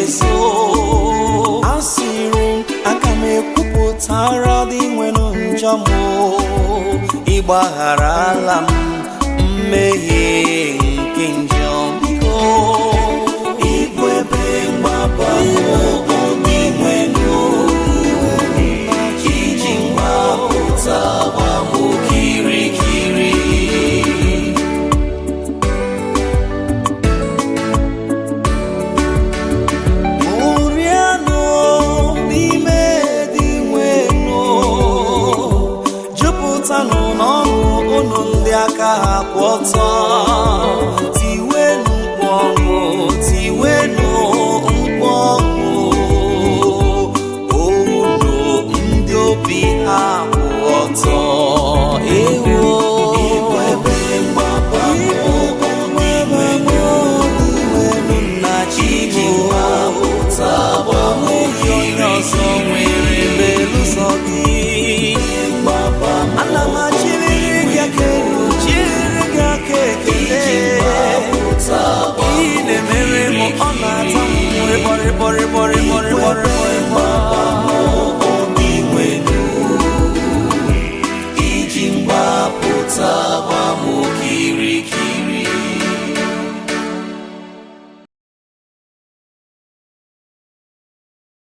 ga-eso. Asịrị aka m ekwupụtara dị nwere njọ m, ịgbagharala m mmehie nke njọ. Biko ịbụ ebe mgbaba obi nwere iji mgbapụta gbam okirikiri. Urianụ n'ime dị nwenu, jupụtanụ n'ọṅụ unu ndị aka ha kwụ ọtọ. Tiwenụ mkpu ọṅụ, tiwenụ mkpu ọṅụ, unu ndị obi ha kwụ ọtọ. Ewo ebe mgbaba obi nwenu nna Chimo, onye ọzọ nwere belụsọ gị. Ana m achịrịrị gị aka elu, chịrị gị aka ekele. Ị na-emere m, ọ na-ata m rịbọrịbọrịbọ